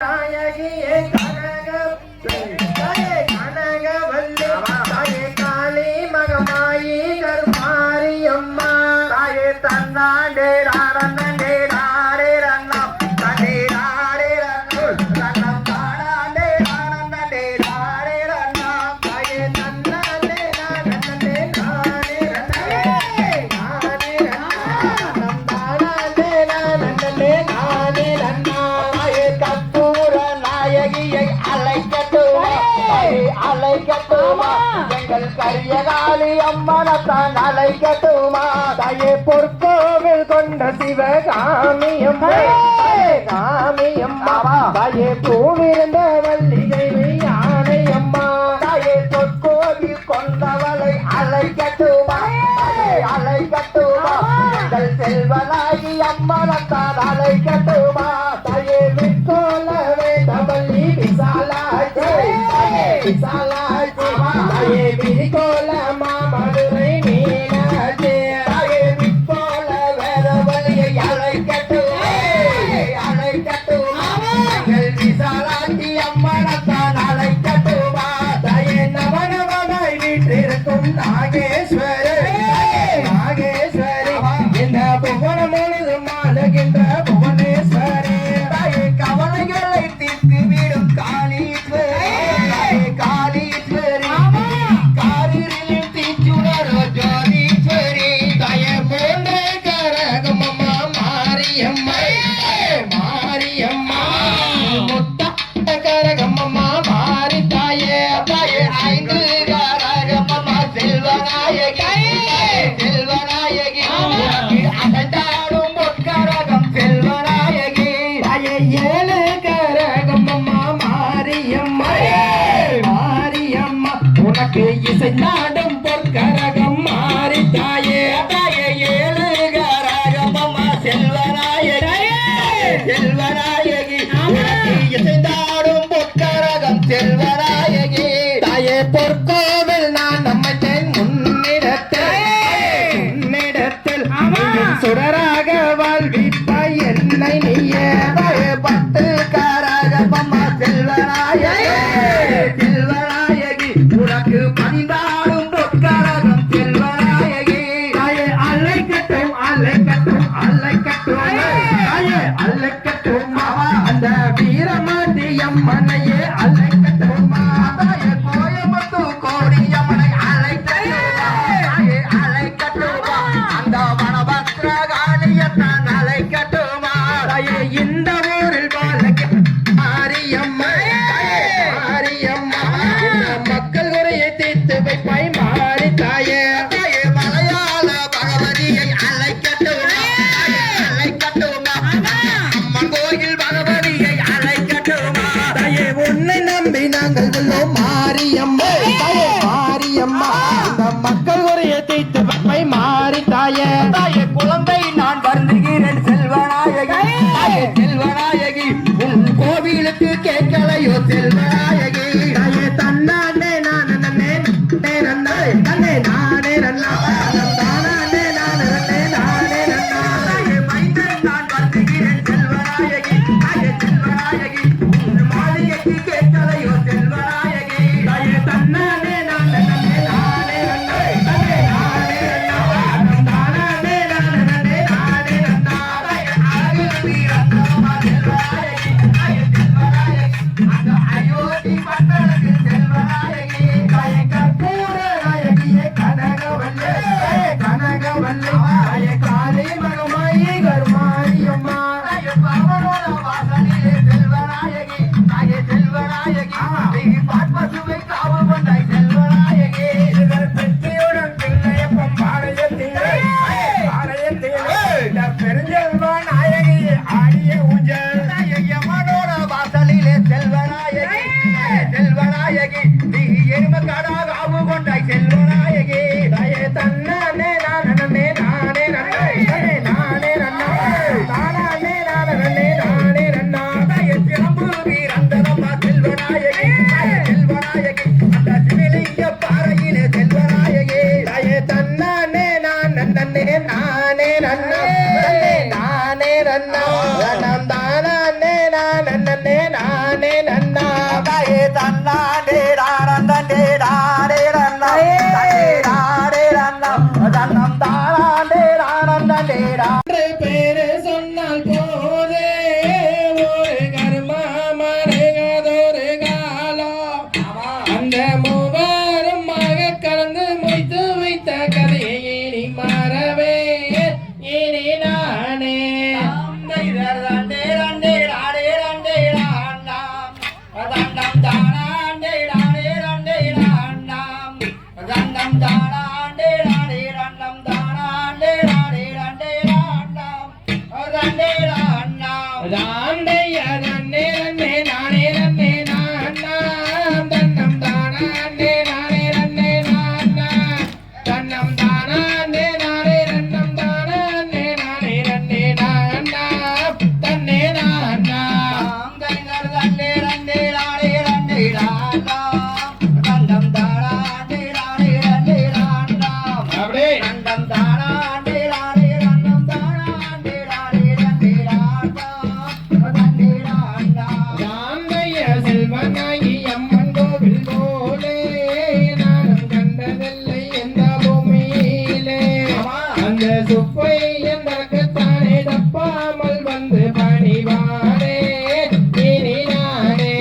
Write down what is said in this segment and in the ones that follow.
தாயகியே கனகவல்லி தாயே காளி மகமாயி கருமாரியம்மா தாயே தன்னாண்டே ராரண்டே ராரே ரன்னம் தண்டே ராரே ரன்னம் ரன்னம் தாடாண்டே ராரண்டே ராரே ரன்னம் தாயே தன்னாண்டே ராரண்டே ராரே ரன்னம் நானே ரன்னம் தாடாண்டே ராரண்டே நானே ரன்னம் தாயே கற்பூர நாயகியை அழைக்கட்டுமா எங்கள் கரியகாளி அம்மனத்தான் அழைக்கட்டுமா தாயே பொற்கோவில் கொண்ட சிவகாமியம்மா தாயே பூவிருந்த வள்ளிகை யானையம்மா தாயே பொற்கோவில் கொண்டவளை அழைக்கட்டுமா எங்கள் செல்வனாகி அம்மனத்தான் அழைக்கட்டுமா தாயே விற்கோல வேண்டவள்ளி விசாலாட்சி தாயே விரிகோல மாமதுரை மீனாட்சி தாயே விற்கோல வேறவழியை அழைக்கட்டுமா எங்கள் விசாலாட்சி அம்மனத்தான் அழைக்கட்டுமா தாயே நவனவனாய் வீற்றிருக்கும் நாகேஸ்வரி இந்த புவனம் முழுதும் ஆளுகின்ற புவனேஸ்வரி தாயே கவலைகளை தீர்த்து விடும் காளீஸ்வரி காரிரில் தீச்சுடர் ஜோதீஸ்வரி தாயே மூன்று கரகமம்மா மாரியம்மா முத்த கரகமம்மா மாறி தாயே ஐந்து கரகமம்மா செல்வநாயகி அகண்டாடும் பொற்கரகம் செல்வநாயகி தாயே ஏழு கரகமம்மா மாரியம்மா உனக்கு இசை நாடும் பொற்கரகம் மாறி தாயே ஏழு கரகமம்மா செல்வநாயகி உனக்கு இசை நாடும் பொற்கரகம் செல்வநாயகி தாயே பொற்கோவில் நான் நம்மத்தேன் முன்னிடத்தில் சுடராக வாழ்விப்பாய் என்னை நீயே தாயே பத்து கரகமம்மா செல்வநாயகி உனக்கு பணிந்தாடும் பொற்கரகம் செல்வநாயகி தாயே அழைக்கட்டும் அந்த வீரமாட்டியம்மனையே அழைக்கட்டுமா தாயே கோயம்புத்தூர் கோடியம்மனை அழைக்கட்டுமா அந்த வனபத்ரகாளியத்தான் அழைக்கட்டுமா தாயே இந்த ஊரில் மாரியம்மா மக்கள் குறையை தீர்த்து வைப்பாய் மாறி தாயே மலையாள பகவதியை அழைக்கட்டுமா அம்மன் கோயில் பகவதியை அழைக்கட்டுமா தாயே உன்னை நம்பி நாங்கள் உள்ளோம் மாரியம்மா இந்த மக்கள் குறையை தீர்த்து வைப்பாய் மாறி தாயே குழந்தை நான் வருந்துகிறேன் செல்வநாயகி உன் கோவிலுக்கு கேட்கலையோ செல்வநாயகி தாயே தன்னானே நான் நன்னே நானே நன்னா தானே நான் நன்னே நானே நன்னா தாயே மைந்தன் நான் வருந்துகிறேன் செல்வநாயகி உன் மாளிகைக்கு கேட்கலையோ செல்வநாயகி தாயே தன்னானே நான் நன்னே நானே நன்னா தானே நான் நன்னே நானே நன்னா தாயே அழகு வீரத்தமா செல்வநாயகி அந்த அயோத்தி பட்டணத்து செல்வநாயகி தாயே கற்பூர நாயகியே கனகவல்லி தாயே காளி மகமாயி கருமாரியம்மா தாயே பாவனோட வாசலிலே செல்வநாயகி நீ பாட்பசுவை காவு கொண்டாய் செல்வநாயகி பெற்றியுடன் பிள்ளையப்பம் பாளையத்திலே பெருஞ்செல்வ நாயகியே ஆடிய ஊஞ்சல் தாயே யமனோட வாசலிலே செல்வநாயகி நீ எருமக்காடா காவு கொண்டாய் செல்வநாயகி தாயே தன்னானே நானே நானே நன்னா தாயே சிலம்பு வீரந்தனம்மா செல்வநாயகி நானே நன்னா தாயே தன்னாடே ரானந்தே ராடே ரன்னா தாயே ராடே ரன்னா தன்னம் தாராடே ரானந்தே ரா பேரு சொன்னால் போதே ஒரு கர்மா மறையாதொரு காலம் அந்த மூவரும் மக கலந்து முடித்து வைத்த கதையை இனி மாறவே இனி நானே ராண்டையா நன்னே நன்னே நானே நன்னே நான்னாம் தன்னம் தானே நானே நன்னே நான்னாம் தன்னம் தானே நானே நன்னம் தானே நானே நன்னே நான்னாம் தன்னே நான்னாம் தன்னர் தன்னே நன்னே நானே நன்னே நான்னாம் தன்னம் தானே நானே நன்னே நான்னாம் அப்படியே தன்னம் தானே நானே நன்னம் தானே நானே நன்னே ராண்டைய செல்வனாகி அம்மன் கோவில் போலே நானும் கண்டதில்லை எந்த பூமியிலே அந்த சுப்பை என்றானே தப்பாமல் வந்து பணிவானே இனி நானே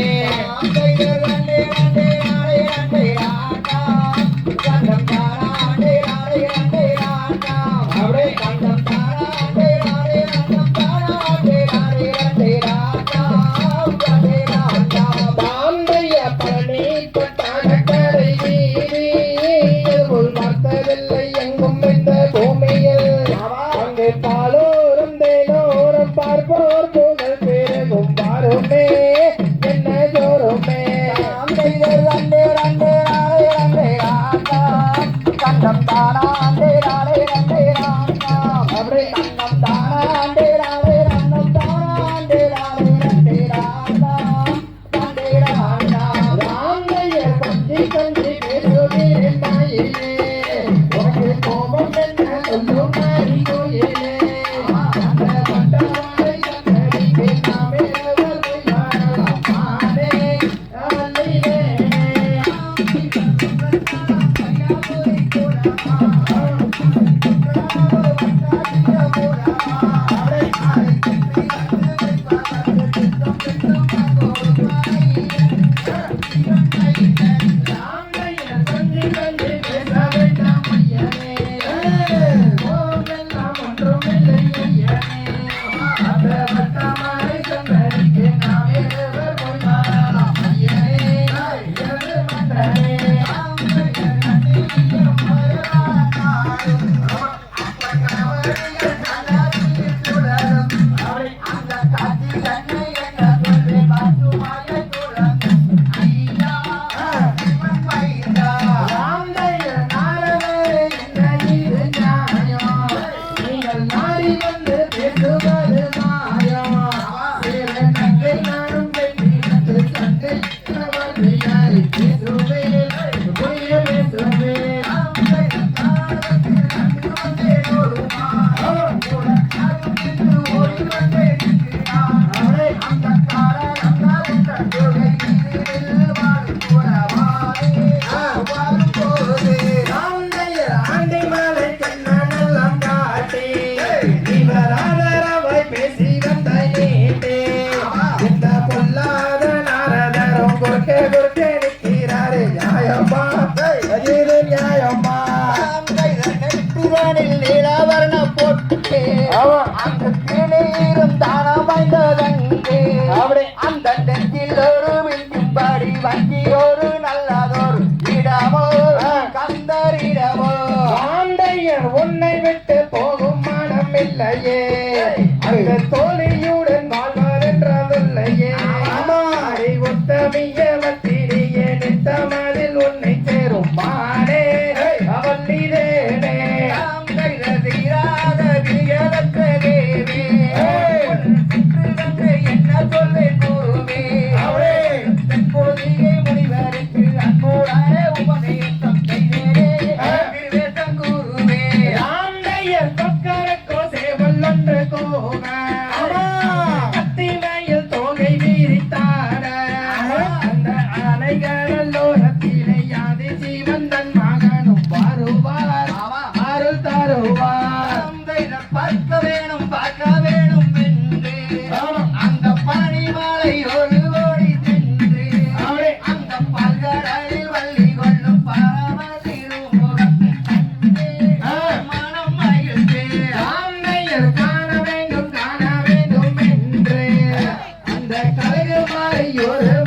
அப்படியே பாம்பைய பழனி பட்டான கரை வீதி உள் பார்த்ததில்லை எங்கும் இந்த பூமியில் அங்கே பாலோரும் தேனோரும் பார்ப்போர் புகழ் பெருகும் பாருமே என்ன ஜோருமே கண்டம் தானே நாளே நண்டே ராம் அப்படியே கண்டம் தானே நாளே ரன்னம் தானே நாளே நண்டே ராம் நண்டே ராம் ராமைய கஞ்சி கஞ்சி பேசுகிறேன் தாயிலே உனக்கு கோபம் என்ன சொல்லும் மாறி கோயிலே அந்த வட்டவாளை கண்ணடிக்கு நாமே அவளை வாழலாம் மானே அவளிலே ராமைய கஞ்சி கஞ்சி பேச வேண்டாம் ஐயனே கோவெல்லாம் ஒன்றுமில்லை ஐயனே அந்த வட்டமாலை கண்ணடிக்கு நாமே போய் வாழலாம் ஐயனே ஐயனே மன்னனே ராமைய நாரவே இந்த இது நியாயம் நீங்கள் நாடி வந்து பேசுவது மாயம் சில கங்கை நானும் வெற்றி கண்டு சண்டை பிரவர்த்தியாய் பேசுவேன் புரிய பேசுவேன் ராமைய ஆண்டி மலை கண்ணனெல்லாம் காட்டி இவர் ஆதரவை பேசி வந்த நீட்டே இந்த பொல்லாத நாரதரும் குறுக்கே குறுக்கே நிற்கிறாரே நியாயமா இது நியாயமா நீலாவரண போட்டு அந்த கீழே இருந்தான வாய்ந்ததங்கே அந்த நெஞ்சில் ஒரு விஞ்சும்படி வங்கி ஒரு நல்லதொரு இடமோ கந்தரிடமோ ஆண்டையர் உன்னை விட்டு போகும் மனம் இல்லையே அந்த தோழியுடன் வாழ்வதென்றதில்லையே அடி உத்தமிய வத்திரியே நித்தமதில் உன்னை சேரும் மானே அவள் நீதேனே தீராத வியலற்ற தேவி என்ன சொல்லை கூறுவே பொதியை முனிவருக்கு அன்போடான உபதேசம் செய்தேனே விவேகம் கூறுவே ஆண்டையர் கொக்கரக்கோ சேவல் ஒன்று கோக கத்திமையில் தோகை வீரித்தாட மறையோரு